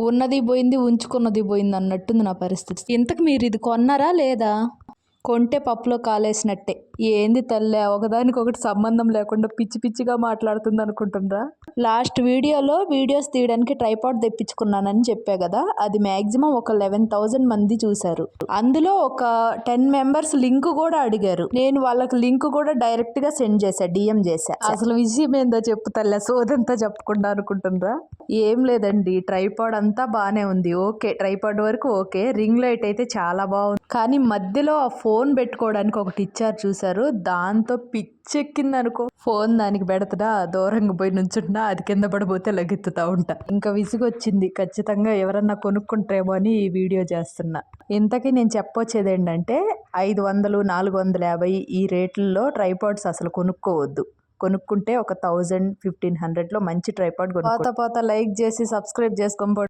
ఉన్నది పోయింది, ఉంచుకున్నది పోయింది అన్నట్టుంది నా పరిస్థితి. ఇంతకు మీరు ఇది కొన్నారా లేదా? కొంటే పప్పులో కాలేసినట్టే. ఏంది తల్లే ఒకదానికొకటి సంబంధం లేకుండా పిచ్చి పిచ్చిగా మాట్లాడుతుంది అనుకుంటుండ్రా? లాస్ట్ వీడియోలో వీడియోస్ తీయడానికి ట్రైపాడ్ తెప్పించుకున్నానని చెప్పా కదా, అది మ్యాక్సిమం ఒక 11,000 మంది చూశారు. అందులో ఒక 10 మెంబర్స్ లింక్ కూడా అడిగారు. నేను వాళ్ళకి లింక్ కూడా డైరెక్ట్ గా సెండ్ చేశా, డిఎం చేశా. అసలు విషయం ఏందో చెప్పు తల్లే, సోదంతా చెప్పకుండా అనుకుంటుండ్రా? ఏం లేదండి, ట్రైపాడ్ అంతా బానే ఉంది. ఓకే, ట్రైపాడ్ వరకు ఓకే. రింగ్ లైట్ అయితే చాలా బాగుంది, కానీ మధ్యలో ఆ ఫోన్ పెట్టుకోవడానికి ఒకటి ఇచ్చారు చూసారు, దాంతో పిచ్చెక్కింది అనుకో. ఫోన్ దానికి పెడతడా, దూరంగా పోయి నుంచుంటున్నా, అది కింద పడిపోతే లగెత్తుతా ఉంటా. ఇంకా విసుగొచ్చింది, ఖచ్చితంగా ఎవరన్నా కొనుక్కుంటారేమో అని ఈ వీడియో చేస్తున్నా. ఇంతకీ నేను చెప్పొచ్చేది ఏంటంటే 500, 450 ఈ రేట్లలో ట్రైపాడ్స్ అసలు కొనుక్కోవద్దు. కొనుక్కుంటే ఒక 1000, 1500లో మంచి ట్రైపాడ్ కొనుక్కో. పాత లైక్ చేసి సబ్స్క్రైబ్ చేసుకోండి.